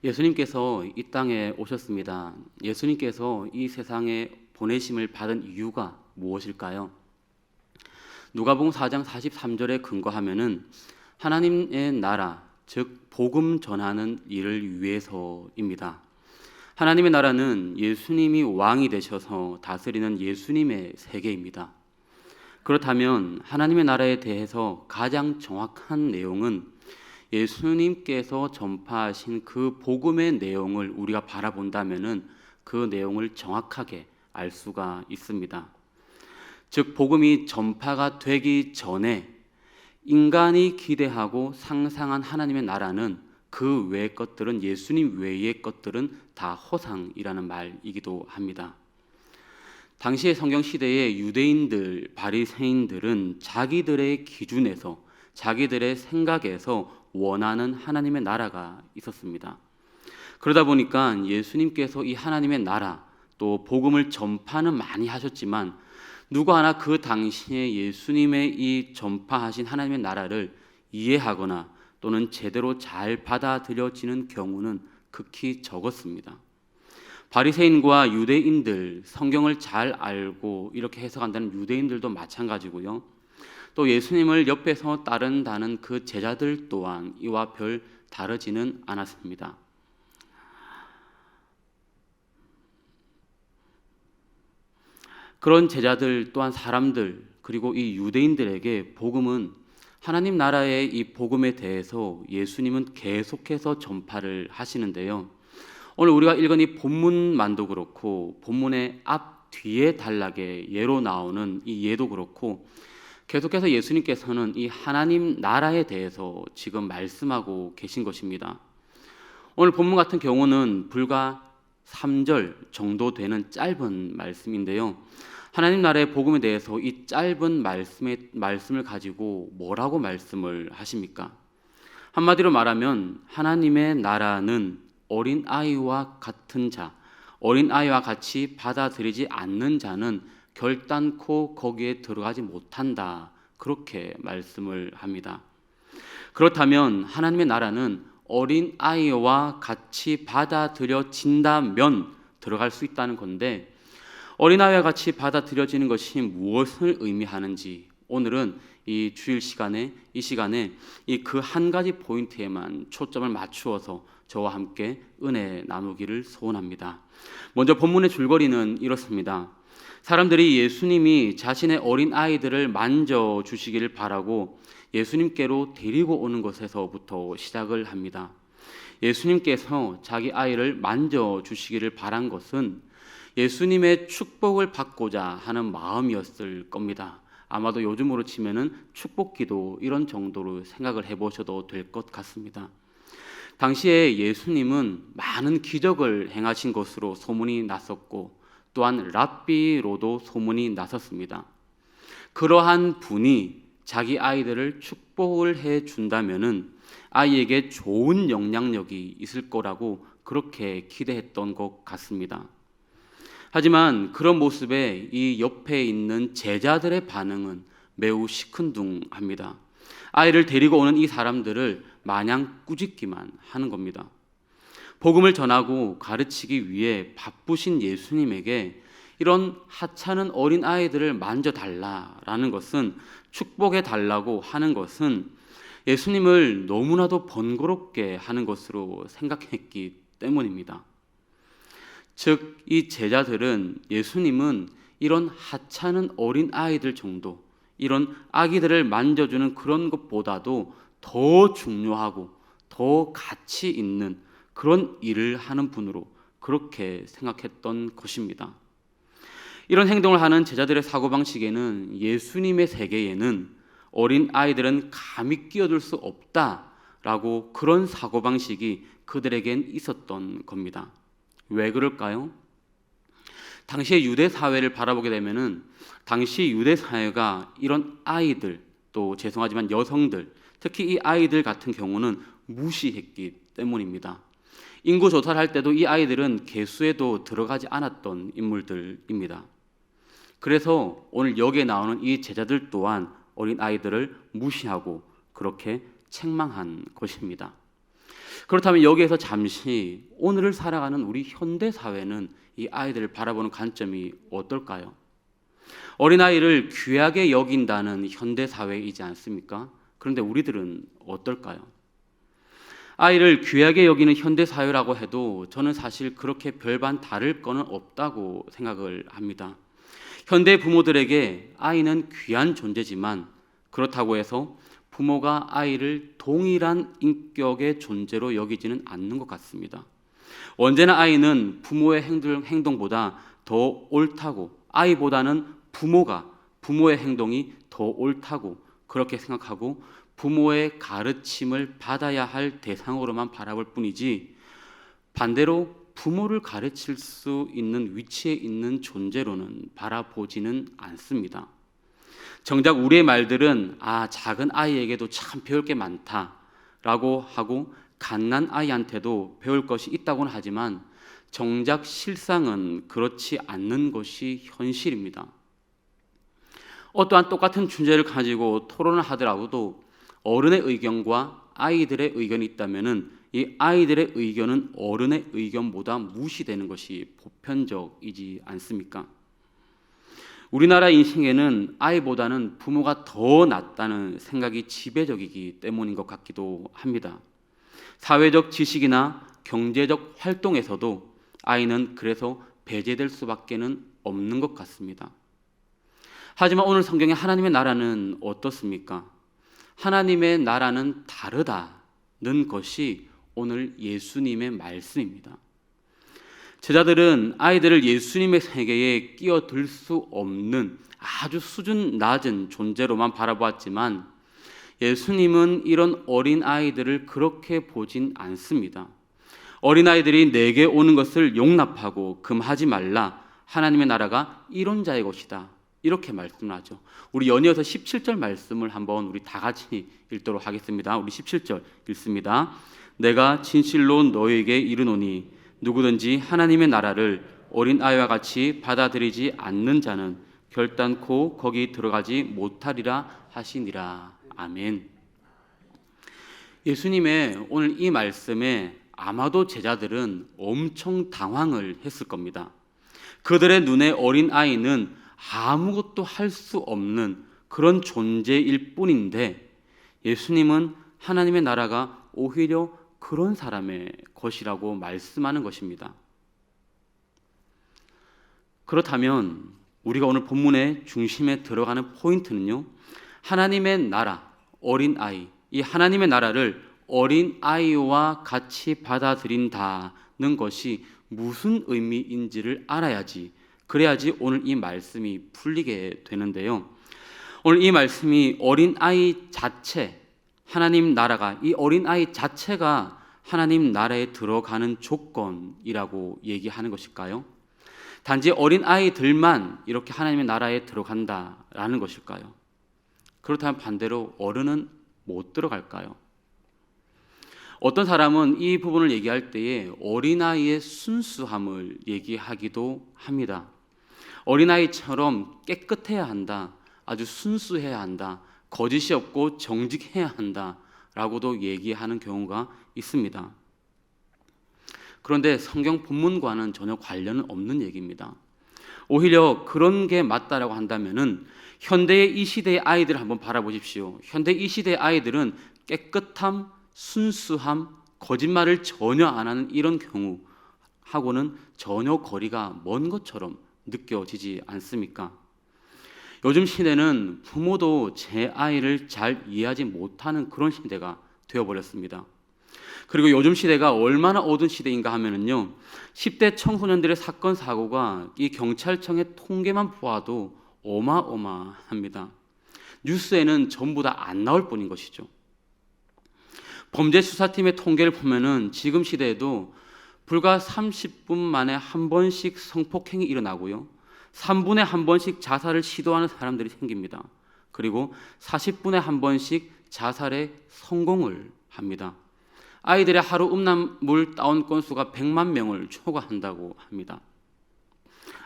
예수님께서 이 땅에 오셨습니다. 예수님께서 이 세상에 보내심을 받은 이유가 무엇일까요? 누가복음 4장 43절에 근거하면은 하나님의 나라, 즉 복음 전하는 일을 위해서입니다. 하나님의 나라는 예수님이 왕이 되셔서 다스리는 예수님의 세계입니다. 그렇다면 하나님의 나라에 대해서 가장 정확한 내용은 예수님께서 전파하신 그 복음의 내용을 우리가 바라본다면은 그 내용을 정확하게 알 수가 있습니다. 즉 복음이 전파가 되기 전에 인간이 기대하고 상상한 하나님의 나라는 그 외의 것들은, 예수님 외의 것들은 다 허상이라는 말이기도 합니다. 당시의 성경 시대의 유대인들, 바리새인들은 자기들의 기준에서, 자기들의 생각에서 원하는 하나님의 나라가 있었습니다. 그러다 보니까 예수님께서 이 하나님의 나라, 또 복음을 전파는 많이 하셨지만 누구 하나 그 당시에 예수님의 이 전파하신 하나님의 나라를 이해하거나 또는 제대로 잘 받아들여지는 경우는 극히 적었습니다. 바리새인과 유대인들, 성경을 잘 알고 이렇게 해석한다는 유대인들도 마찬가지고요. 또 예수님을 옆에서 따른다는 그 제자들 또한 이와 별 다르지는 않았습니다. 그런 제자들 또한 사람들, 그리고 이 유대인들에게 복음은, 하나님 나라의 이 복음에 대해서 예수님은 계속해서 전파를 하시는데요. 오늘 우리가 읽은 이 본문만도 그렇고 본문의 앞 뒤에 단락에 예로 나오는 이 예도 그렇고 계속해서 예수님께서는 이 하나님 나라에 대해서 지금 말씀하고 계신 것입니다. 오늘 본문 같은 경우는 불과 3절 정도 되는 짧은 말씀인데요. 하나님 나라의 복음에 대해서 이 짧은 말씀을 가지고 뭐라고 말씀을 하십니까? 한마디로 말하면 하나님의 나라는 어린아이와 같은 자, 어린아이와 같이 받아들이지 않는 자는 결단코 거기에 들어가지 못한다, 그렇게 말씀을 합니다. 그렇다면 하나님의 나라는 어린아이와 같이 받아들여진다면 들어갈 수 있다는 건데, 어린아이와 같이 받아들여지는 것이 무엇을 의미하는지 오늘은 이 주일 시간에, 이 시간에 이 그 한 가지 포인트에만 초점을 맞추어서 저와 함께 은혜 나누기를 소원합니다. 먼저 본문의 줄거리는 이렇습니다. 사람들이 예수님이 자신의 어린 아이들을 만져주시기를 바라고 예수님께로 데리고 오는 것에서부터 시작을 합니다. 예수님께서 자기 아이를 만져주시기를 바란 것은 예수님의 축복을 받고자 하는 마음이었을 겁니다. 아마도 요즘으로 치면은 축복기도 이런 정도로 생각을 해보셔도 될 것 같습니다. 당시에 예수님은 많은 기적을 행하신 것으로 소문이 났었고 또한 랍비로도 소문이 났었습니다. 그러한 분이 자기 아이들을 축복을 해준다면은 아이에게 좋은 영향력이 있을 거라고 그렇게 기대했던 것 같습니다. 하지만 그런 모습에 이 옆에 있는 제자들의 반응은 매우 시큰둥합니다. 아이를 데리고 오는 이 사람들을 마냥 꾸짖기만 하는 겁니다. 복음을 전하고 가르치기 위해 바쁘신 예수님에게 이런 하찮은 어린 아이들을 만져달라라는 것은, 축복해달라고 하는 것은 예수님을 너무나도 번거롭게 하는 것으로 생각했기 때문입니다. 즉 이 제자들은 예수님은 이런 하찮은 어린 아이들 정도, 이런 아기들을 만져주는 그런 것보다도 더 중요하고 더 가치 있는 그런 일을 하는 분으로 그렇게 생각했던 것입니다. 이런 행동을 하는 제자들의 사고방식에는, 예수님의 세계에는 어린 아이들은 감히 끼어들 수 없다라고 그런 사고방식이 그들에겐 있었던 겁니다. 왜 그럴까요? 당시의 유대 사회를 바라보게 되면은 당시 유대 사회가 이런 아이들, 또 죄송하지만 여성들, 특히 이 아이들 같은 경우는 무시했기 때문입니다. 인구 조사를 할 때도 이 아이들은 계수에도 들어가지 않았던 인물들입니다. 그래서 오늘 여기에 나오는 이 제자들 또한 어린 아이들을 무시하고 그렇게 책망한 것입니다. 그렇다면 여기에서 잠시 오늘을 살아가는 우리 현대 사회는 이 아이들을 바라보는 관점이 어떨까요? 어린아이를 귀하게 여긴다는 현대 사회이지 않습니까? 그런데 우리들은 어떨까요? 아이를 귀하게 여기는 현대 사회라고 해도 저는 사실 그렇게 별반 다를 거는 없다고 생각을 합니다. 현대 부모들에게 아이는 귀한 존재지만 그렇다고 해서 부모가 아이를 동일한 인격의 존재로 여기지는 않는 것 같습니다. 언제나 아이는 부모의 행동보다 더 옳다고, 아이보다는 부모가 부모의 행동이 더 옳다고 그렇게 생각하고 부모의 가르침을 받아야 할 대상으로만 바라볼 뿐이지, 반대로 부모를 가르칠 수 있는 위치에 있는 존재로는 바라보지는 않습니다. 정작 우리의 말들은 작은 아이에게도 참 배울 게 많다라고 하고 갓난 아이한테도 배울 것이 있다고는 하지만 정작 실상은 그렇지 않는 것이 현실입니다. 어떠한 똑같은 주제를 가지고 토론을 하더라도 어른의 의견과 아이들의 의견이 있다면 이 아이들의 의견은 어른의 의견보다 무시되는 것이 보편적이지 않습니까? 우리나라 인생에는 아이보다는 부모가 더 낫다는 생각이 지배적이기 때문인 것 같기도 합니다. 사회적 지식이나 경제적 활동에서도 아이는 그래서 배제될 수밖에는 없는 것 같습니다. 하지만 오늘 성경의 하나님의 나라는 어떻습니까? 하나님의 나라는 다르다는 것이 오늘 예수님의 말씀입니다. 제자들은 아이들을 예수님의 세계에 끼어들 수 없는 아주 수준 낮은 존재로만 바라보았지만 예수님은 이런 어린 아이들을 그렇게 보진 않습니다. 어린 아이들이 내게 오는 것을 용납하고 금하지 말라. 하나님의 나라가 이런 자의 것이다. 이렇게 말씀을 하죠. 우리 연이어서 17절 말씀을 한번 우리 다 같이 읽도록 하겠습니다. 우리 17절 읽습니다. 내가 진실로 너에게 이르노니 누구든지 하나님의 나라를 어린아이와 같이 받아들이지 않는 자는 결단코 거기 들어가지 못하리라 하시니라. 아멘. 예수님의 오늘 이 말씀에 아마도 제자들은 엄청 당황을 했을 겁니다. 그들의 눈에 어린아이는 아무것도 할 수 없는 그런 존재일 뿐인데 예수님은 하나님의 나라가 오히려 그런 사람의 것이라고 말씀하는 것입니다. 그렇다면 우리가 오늘 본문의 중심에 들어가는 포인트는요, 하나님의 나라, 어린아이, 이 하나님의 나라를 어린아이와 같이 받아들인다는 것이 무슨 의미인지를 알아야지, 그래야지 오늘 이 말씀이 풀리게 되는데요. 오늘 이 말씀이 어린아이 자체, 하나님 나라가, 이 어린아이 자체가 하나님 나라에 들어가는 조건이라고 얘기하는 것일까요? 단지 어린아이들만 이렇게 하나님의 나라에 들어간다라는 것일까요? 그렇다면 반대로 어른은 못 들어갈까요? 어떤 사람은 이 부분을 얘기할 때에 어린아이의 순수함을 얘기하기도 합니다. 어린아이처럼 깨끗해야 한다, 아주 순수해야 한다, 거짓이 없고 정직해야 한다라고도 얘기하는 경우가 있습니다. 그런데 성경 본문과는 전혀 관련은 없는 얘기입니다. 오히려 그런 게 맞다라고 한다면은 현대의 이 시대의 아이들을 한번 바라보십시오. 현대 이 시대의 아이들은 깨끗함, 순수함, 거짓말을 전혀 안 하는 이런 경우하고는 전혀 거리가 먼 것처럼 느껴지지 않습니까? 요즘 시대는 부모도 제 아이를 잘 이해하지 못하는 그런 시대가 되어버렸습니다. 그리고 요즘 시대가 얼마나 어두운 시대인가 하면은요, 10대 청소년들의 사건 사고가 이 경찰청의 통계만 보아도 어마어마합니다. 뉴스에는 전부 다 안 나올 뿐인 것이죠. 범죄수사팀의 통계를 보면은 지금 시대에도 불과 30분 만에 한 번씩 성폭행이 일어나고요, 3분에 한 번씩 자살을 시도하는 사람들이 생깁니다. 그리고 40분에 한 번씩 자살에 성공을 합니다. 아이들의 하루 음란물 다운 건수가 100만 명을 초과한다고 합니다.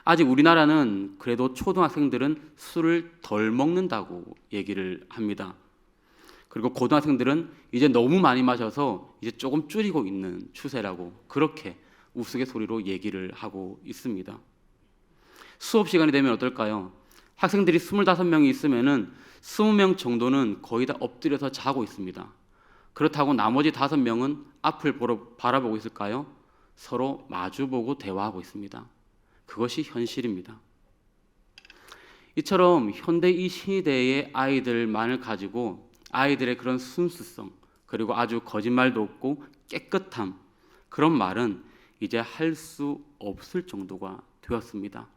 아직 우리나라는 그래도 초등학생들은 술을 덜 먹는다고 얘기를 합니다. 그리고 고등학생들은 이제 너무 많이 마셔서 이제 조금 줄이고 있는 추세라고 그렇게 우스갯소리로 얘기를 하고 있습니다. 수업 시간이 되면 어떨까요? 학생들이 25명이 있으면은 20명 정도는 거의 다 엎드려서 자고 있습니다. 그렇다고 나머지 5명은 앞을 바라보고 있을까요? 서로 마주보고 대화하고 있습니다. 그것이 현실입니다. 이처럼 현대 이 시대의 아이들만을 가지고 아이들의 그런 순수성, 그리고 아주 거짓말도 없고 깨끗함, 그런 말은 이제 할 수 없을 정도가 되었습니다.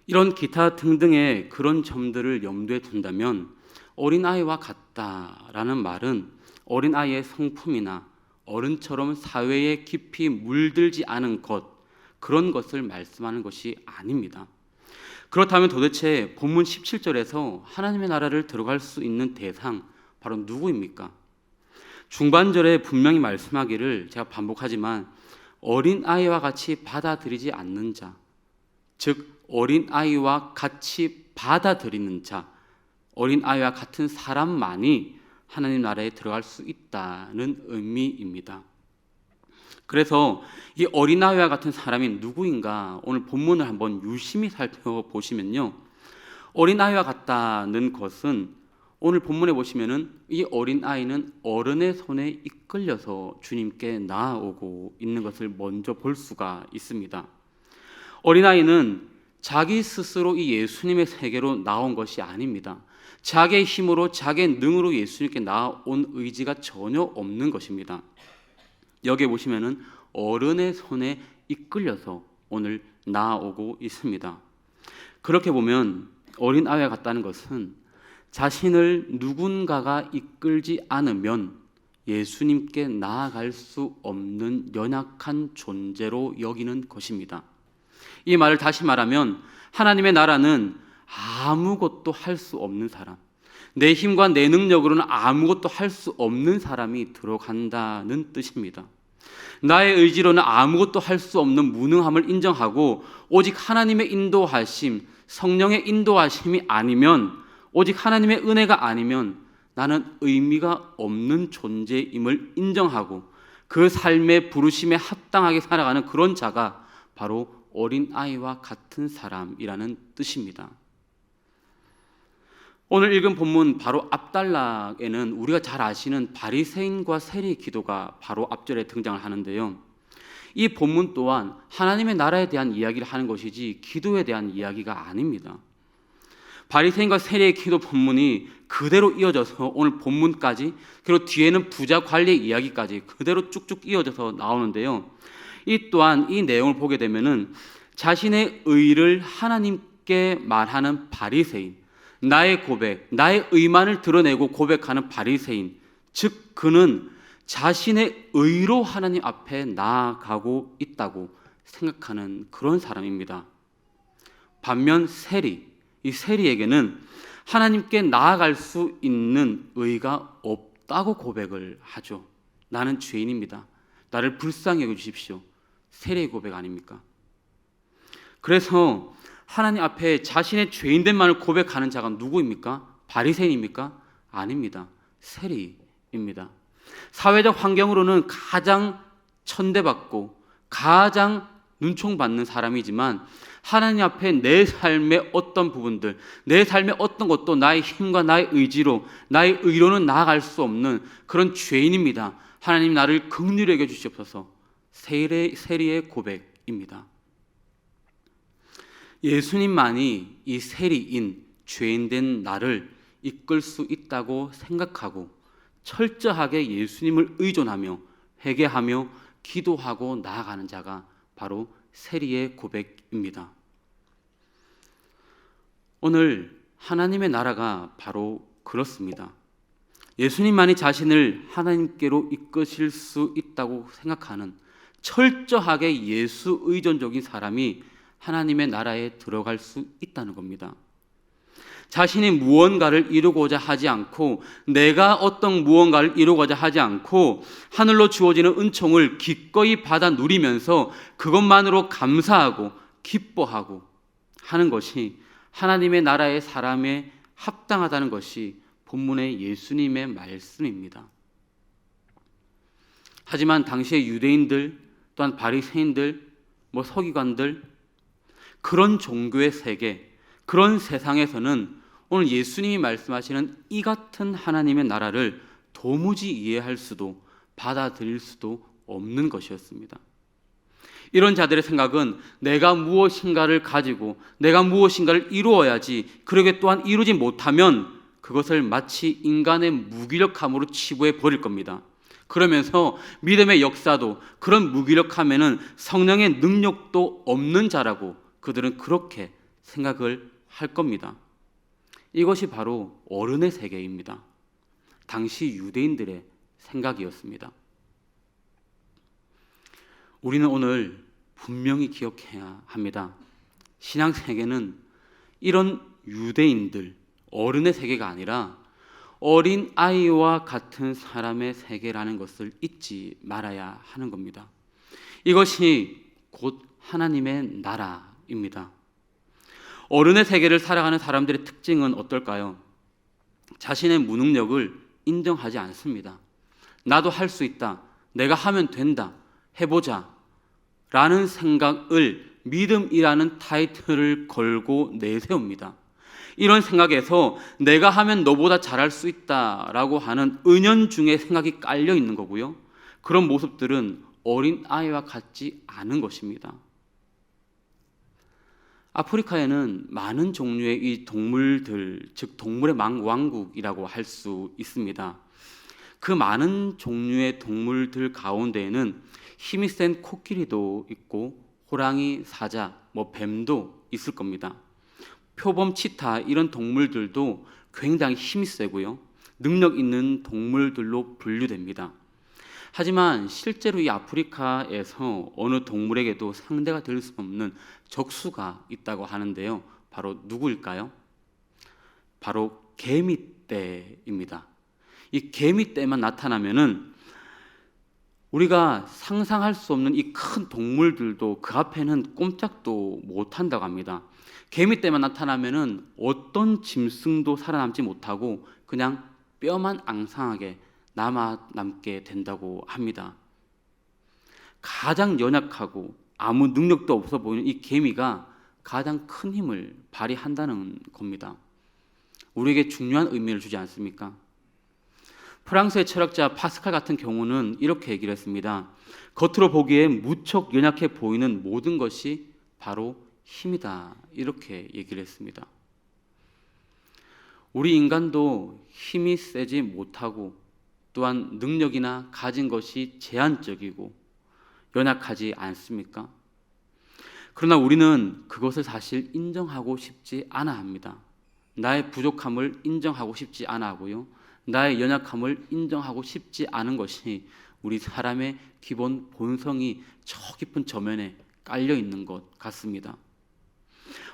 이런 기타 등등의 그런 점들을 염두에 둔다면 어린아이와 같다라는 말은 어린아이의 성품이나 어른처럼 사회에 깊이 물들지 않은 것, 그런 것을 말씀하는 것이 아닙니다. 그렇다면 도대체 본문 17절에서 하나님의 나라를 들어갈 수 있는 대상, 바로 누구입니까? 중반절에 분명히 말씀하기를, 제가 반복하지만 어린아이와 같이 받아들이지 않는 자, 즉 어린아이와 같이 받아들이는 자, 어린아이와 같은 사람만이 하나님 나라에 들어갈 수 있다는 의미입니다. 그래서 이 어린아이와 같은 사람이 누구인가 오늘 본문을 한번 유심히 살펴보시면요, 어린아이와 같다는 것은 오늘 본문에 보시면은 이 어린아이는 어른의 손에 이끌려서 주님께 나아오고 있는 것을 먼저 볼 수가 있습니다. 어린아이는 자기 스스로 이 예수님의 세계로 나온 것이 아닙니다. 자기의 힘으로, 자기의 능으로 예수님께 나온 의지가 전혀 없는 것입니다. 여기에 보시면은 어른의 손에 이끌려서 오늘 나아오고 있습니다. 그렇게 보면 어린아이와 같다는 것은 자신을 누군가가 이끌지 않으면 예수님께 나아갈 수 없는 연약한 존재로 여기는 것입니다. 이 말을 다시 말하면 하나님의 나라는 아무것도 할 수 없는 사람, 내 힘과 내 능력으로는 아무것도 할 수 없는 사람이 들어간다는 뜻입니다. 나의 의지로는 아무것도 할 수 없는 무능함을 인정하고 오직 하나님의 인도하심, 성령의 인도하심이 아니면, 오직 하나님의 은혜가 아니면 나는 의미가 없는 존재임을 인정하고 그 삶의 부르심에 합당하게 살아가는 그런 자가 바로 어린아이와 같은 사람이라는 뜻입니다. 오늘 읽은 본문 바로 앞단락에는 우리가 잘 아시는 바리새인과 세리의 기도가 바로 앞절에 등장을 하는데요, 이 본문 또한 하나님의 나라에 대한 이야기를 하는 것이지 기도에 대한 이야기가 아닙니다. 바리새인과 세리의 기도 본문이 그대로 이어져서 오늘 본문까지, 그리고 뒤에는 부자 관리의 이야기까지 그대로 쭉쭉 이어져서 나오는데요, 이 또한 이 내용을 보게 되면은 자신의 의를 하나님께 말하는 바리새인, 나의 고백, 나의 의만을 드러내고 고백하는 바리새인, 즉 그는 자신의 의로 하나님 앞에 나아가고 있다고 생각하는 그런 사람입니다. 반면 세리, 이 세리에게는 하나님께 나아갈 수 있는 의가 없다고 고백을 하죠. 나는 죄인입니다. 나를 불쌍히 여겨주십시오. 세리의 고백 아닙니까? 그래서 하나님 앞에 자신의 죄인됨만을 고백하는 자가 누구입니까? 바리새인입니까? 아닙니다. 세리입니다. 사회적 환경으로는 가장 천대받고 가장 눈총받는 사람이지만 하나님 앞에 내 삶의 어떤 부분들, 내 삶의 어떤 것도 나의 힘과 나의 의지로, 나의 의로는 나아갈 수 없는 그런 죄인입니다. 하나님 나를 긍휼히 여겨 주시옵소서. 세리의 고백입니다. 예수님만이 이 세리인 죄인된 나를 이끌 수 있다고 생각하고 철저하게 예수님을 의존하며 회개하며 기도하고 나아가는 자가 바로 세리의 고백입니다. 오늘 하나님의 나라가 바로 그렇습니다. 예수님만이 자신을 하나님께로 이끄실 수 있다고 생각하는 철저하게 예수 의존적인 사람이 하나님의 나라에 들어갈 수 있다는 겁니다. 자신이 무언가를 이루고자 하지 않고, 내가 어떤 무언가를 이루고자 하지 않고 하늘로 주어지는 은총을 기꺼이 받아 누리면서 그것만으로 감사하고 기뻐하고 하는 것이 하나님의 나라의 사람에 합당하다는 것이 본문의 예수님의 말씀입니다. 하지만 당시의 유대인들 또한 바리새인들, 서기관들 그런 종교의 세계, 그런 세상에서는 오늘 예수님이 말씀하시는 이 같은 하나님의 나라를 도무지 이해할 수도 받아들일 수도 없는 것이었습니다. 이런 자들의 생각은 내가 무엇인가를 가지고 내가 무엇인가를 이루어야지, 그러게 또한 이루지 못하면 그것을 마치 인간의 무기력함으로 치부해 버릴 겁니다. 그러면서 믿음의 역사도 그런 무기력함에는 성령의 능력도 없는 자라고 그들은 그렇게 생각을 할 겁니다. 이것이 바로 어른의 세계입니다. 당시 유대인들의 생각이었습니다. 우리는 오늘 분명히 기억해야 합니다. 신앙 세계는 이런 유대인들, 어른의 세계가 아니라 어린 아이와 같은 사람의 세계라는 것을 잊지 말아야 하는 겁니다. 이것이 곧 하나님의 나라입니다. 어른의 세계를 살아가는 사람들의 특징은 어떨까요? 자신의 무능력을 인정하지 않습니다. 나도 할 수 있다, 내가 하면 된다, 해보자 라는 생각을 믿음이라는 타이틀을 걸고 내세웁니다. 이런 생각에서 내가 하면 너보다 잘할 수 있다라고 하는 은연중에 생각이 깔려 있는 거고요. 그런 모습들은 어린 아이와 같지 않은 것입니다. 아프리카에는 많은 종류의 이 동물들, 즉 동물의 왕국이라고 할 수 있습니다. 그 많은 종류의 동물들 가운데에는 힘이 센 코끼리도 있고 호랑이, 사자, 뱀도 있을 겁니다. 표범, 치타 이런 동물들도 굉장히 힘이 세고요. 능력 있는 동물들로 분류됩니다. 하지만 실제로 이 아프리카에서 어느 동물에게도 상대가 될 수 없는 적수가 있다고 하는데요. 바로 누구일까요? 바로 개미떼입니다. 이 개미떼만 나타나면은 우리가 상상할 수 없는 이 큰 동물들도 그 앞에는 꼼짝도 못한다고 합니다. 개미떼만 나타나면은 어떤 짐승도 살아남지 못하고 그냥 뼈만 앙상하게 남게 된다고 합니다. 가장 연약하고 아무 능력도 없어 보이는 이 개미가 가장 큰 힘을 발휘한다는 겁니다. 우리에게 중요한 의미를 주지 않습니까? 프랑스의 철학자 파스칼 같은 경우는 이렇게 얘기를 했습니다. 겉으로 보기에 무척 연약해 보이는 모든 것이 바로 힘이다, 이렇게 얘기를 했습니다. 우리 인간도 힘이 세지 못하고 또한 능력이나 가진 것이 제한적이고 연약하지 않습니까? 그러나 우리는 그것을 사실 인정하고 싶지 않아 합니다. 나의 부족함을 인정하고 싶지 않아 하고요. 나의 연약함을 인정하고 싶지 않은 것이 우리 사람의 기본 본성이 저 깊은 저면에 깔려 있는 것 같습니다.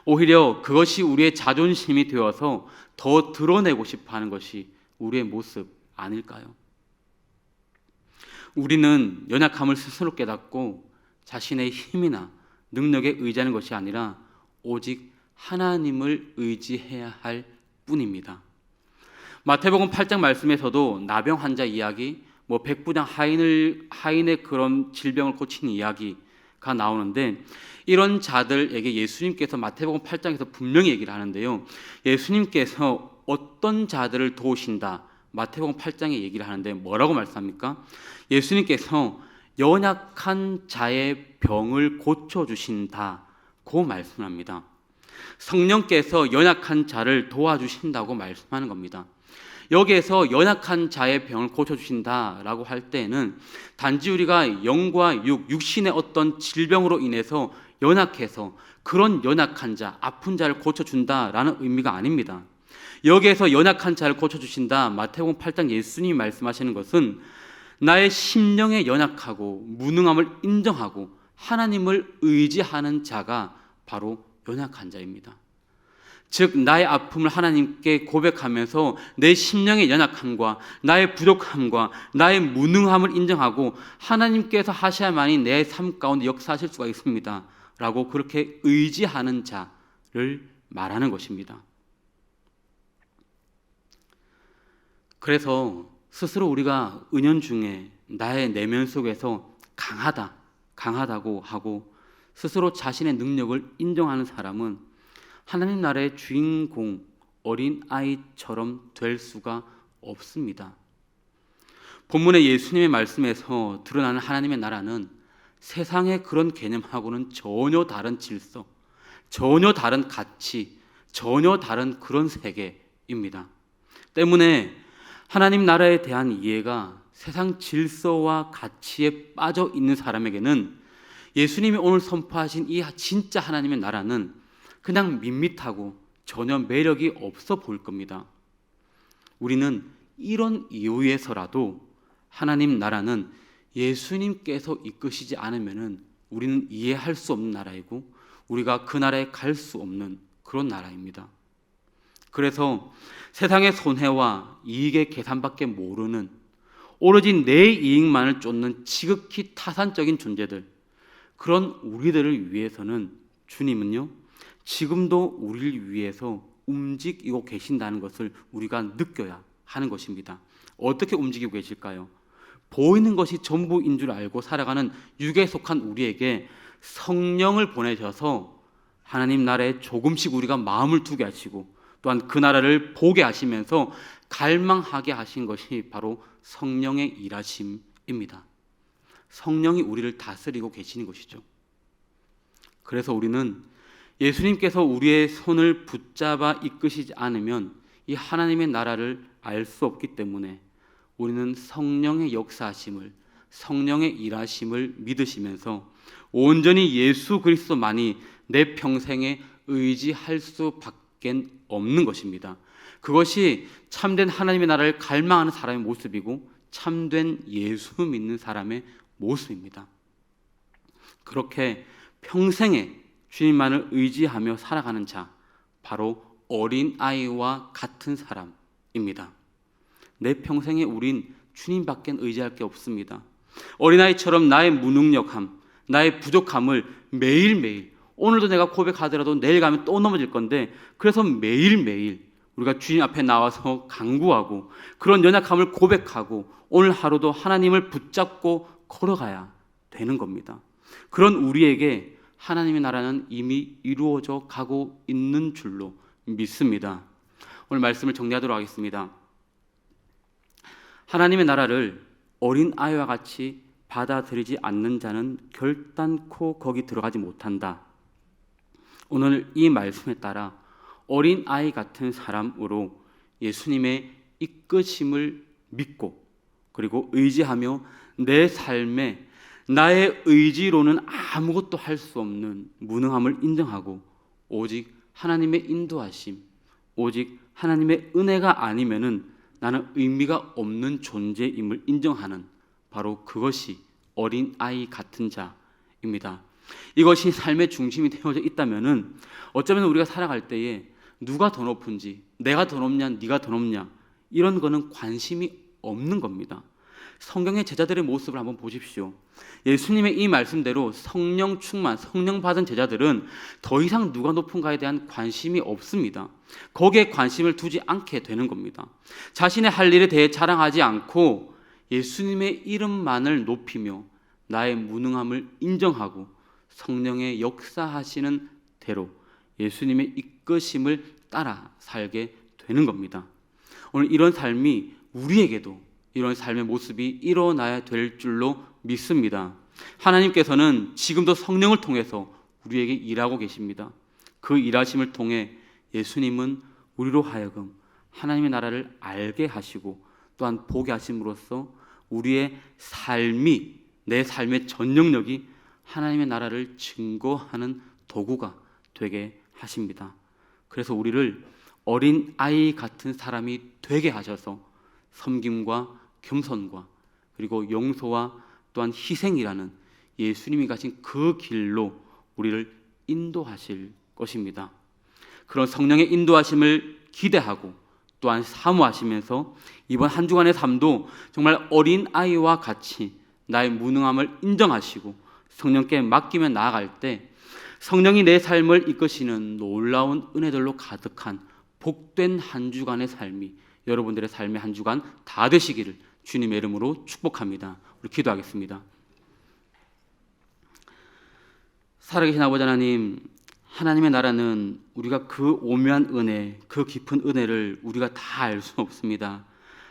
오히려 그것이 우리의 자존심이 되어서 더 드러내고 싶어 하는 것이 우리의 모습 아닐까요? 우리는 연약함을 스스로 깨닫고 자신의 힘이나 능력에 의지하는 것이 아니라 오직 하나님을 의지해야 할 뿐입니다. 마태복음 8장 말씀에서도 나병 환자 이야기, 백부장 하인의 그런 질병을 고친 이야기가 나오는데, 이런 자들에게 예수님께서 마태복음 8장에서 분명히 얘기를 하는데요. 예수님께서 어떤 자들을 도우신다, 마태복음 8장에 얘기를 하는데 뭐라고 말씀합니까? 예수님께서 연약한 자의 병을 고쳐주신다고 말씀합니다. 성령께서 연약한 자를 도와주신다고 말씀하는 겁니다. 여기에서 연약한 자의 병을 고쳐주신다라고 할 때는 단지 우리가 영과 육신의 어떤 질병으로 인해서 연약해서 그런 연약한 자, 아픈 자를 고쳐준다라는 의미가 아닙니다. 여기에서 연약한 자를 고쳐주신다, 마태복음 8장 예수님이 말씀하시는 것은 나의 심령에 연약하고 무능함을 인정하고 하나님을 의지하는 자가 바로 연약한 자입니다. 즉 나의 아픔을 하나님께 고백하면서 내 심령의 연약함과 나의 부족함과 나의 무능함을 인정하고 하나님께서 하셔야만이 내 삶 가운데 역사하실 수가 있습니다 라고 그렇게 의지하는 자를 말하는 것입니다. 그래서 스스로 우리가 은연중에 나의 내면 속에서 강하다고 하고 스스로 자신의 능력을 인정하는 사람은 하나님 나라의 주인공 어린 아이처럼 될 수가 없습니다. 본문의 예수님의 말씀에서 드러나는 하나님의 나라는 세상의 그런 개념하고는 전혀 다른 질서, 전혀 다른 가치, 전혀 다른 그런 세계입니다. 때문에 하나님 나라에 대한 이해가 세상 질서와 가치에 빠져 있는 사람에게는 예수님이 오늘 선포하신 이 진짜 하나님의 나라는 그냥 밋밋하고 전혀 매력이 없어 보일 겁니다. 우리는 이런 이유에서라도 하나님 나라는 예수님께서 이끄시지 않으면 우리는 이해할 수 없는 나라이고 우리가 그 나라에 갈 수 없는 그런 나라입니다. 그래서 세상의 손해와 이익의 계산밖에 모르는 오로지 내 이익만을 쫓는 지극히 타산적인 존재들, 그런 우리들을 위해서는 주님은요 지금도 우리를 위해서 움직이고 계신다는 것을 우리가 느껴야 하는 것입니다. 어떻게 움직이고 계실까요? 보이는 것이 전부인 줄 알고 살아가는 육에 속한 우리에게 성령을 보내셔서 하나님 나라에 조금씩 우리가 마음을 두게 하시고 또한 그 나라를 보게 하시면서 갈망하게 하신 것이 바로 성령의 일하심입니다. 성령이 우리를 다스리고 계시는 것이죠. 그래서 우리는 예수님께서 우리의 손을 붙잡아 이끄시지 않으면 이 하나님의 나라를 알 수 없기 때문에 우리는 성령의 역사하심을, 성령의 일하심을 믿으시면서 온전히 예수 그리스도만이 내 평생에 의지할 수밖에 없는 것입니다. 그것이 참된 하나님의 나라를 갈망하는 사람의 모습이고 참된 예수 믿는 사람의 모습입니다. 그렇게 평생에 주님만을 의지하며 살아가는 자, 바로 어린아이와 같은 사람입니다. 내 평생에 우린 주님밖에 의지할 게 없습니다. 어린아이처럼 나의 무능력함, 나의 부족함을 매일매일, 오늘도 내가 고백하더라도 내일 가면 또 넘어질 건데, 그래서 매일매일 우리가 주님 앞에 나와서 간구하고 그런 연약함을 고백하고 오늘 하루도 하나님을 붙잡고 걸어가야 되는 겁니다. 그런 우리에게 하나님의 나라는 이미 이루어져 가고 있는 줄로 믿습니다. 오늘 말씀을 정리하도록 하겠습니다. 하나님의 나라를 어린아이와 같이 받아들이지 않는 자는 결단코 거기 들어가지 못한다. 오늘 이 말씀에 따라 어린아이 같은 사람으로 예수님의 이끄심을 믿고 그리고 의지하며 내 삶에 나의 의지로는 아무것도 할 수 없는 무능함을 인정하고 오직 하나님의 인도하심, 오직 하나님의 은혜가 아니면은 나는 의미가 없는 존재임을 인정하는 바로 그것이 어린아이 같은 자입니다. 이것이 삶의 중심이 되어져 있다면은 어쩌면 우리가 살아갈 때에 누가 더 높은지, 내가 더 높냐, 네가 더 높냐 이런 거는 관심이 없는 겁니다. 성경의 제자들의 모습을 한번 보십시오. 예수님의 이 말씀대로 성령 충만, 성령 받은 제자들은 더 이상 누가 높은가에 대한 관심이 없습니다. 거기에 관심을 두지 않게 되는 겁니다. 자신의 할 일에 대해 자랑하지 않고 예수님의 이름만을 높이며 나의 무능함을 인정하고 성령의 역사하시는 대로 예수님의 이끄심을 따라 살게 되는 겁니다. 오늘 이런 삶이 우리에게도 이런 삶의 모습이 일어나야 될 줄로 믿습니다. 하나님께서는 지금도 성령을 통해서 우리에게 일하고 계십니다. 그 일하심을 통해 예수님은 우리로 하여금 하나님의 나라를 알게 하시고 또한 보게 하심으로써 우리의 삶이, 내 삶의 전능력이 하나님의 나라를 증거하는 도구가 되게 하십니다. 그래서 우리를 어린 아이 같은 사람이 되게 하셔서 섬김과 겸손과 그리고 용서와 또한 희생이라는 예수님이 가신 그 길로 우리를 인도하실 것입니다. 그런 성령의 인도하심을 기대하고 또한 사모하시면서 이번 한 주간의 삶도 정말 어린 아이와 같이 나의 무능함을 인정하시고 성령께 맡기며 나아갈 때 성령이 내 삶을 이끄시는 놀라운 은혜들로 가득한 복된 한 주간의 삶이 여러분들의 삶의 한 주간 다 되시기를 주님의 이름으로 축복합니다. 우리 기도하겠습니다. 살아계신 아버지 하나님, 하나님의 나라는 우리가 그 오묘한 은혜, 그 깊은 은혜를 우리가 다 알 수 없습니다.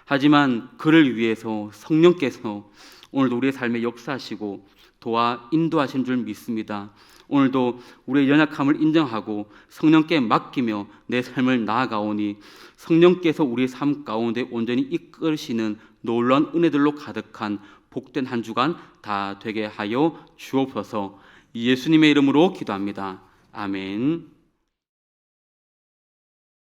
하지만 그를 위해서 성령께서 오늘도 우리의 삶에 역사하시고 도와 인도하신 줄 믿습니다. 오늘도 우리의 연약함을 인정하고 성령께 맡기며 내 삶을 나아가오니 성령께서 우리의 삶 가운데 온전히 이끄시는 놀라운 은혜들로 가득한 복된 한 주간 다 되게 하여 주옵소서. 예수님의 이름으로 기도합니다. 아멘.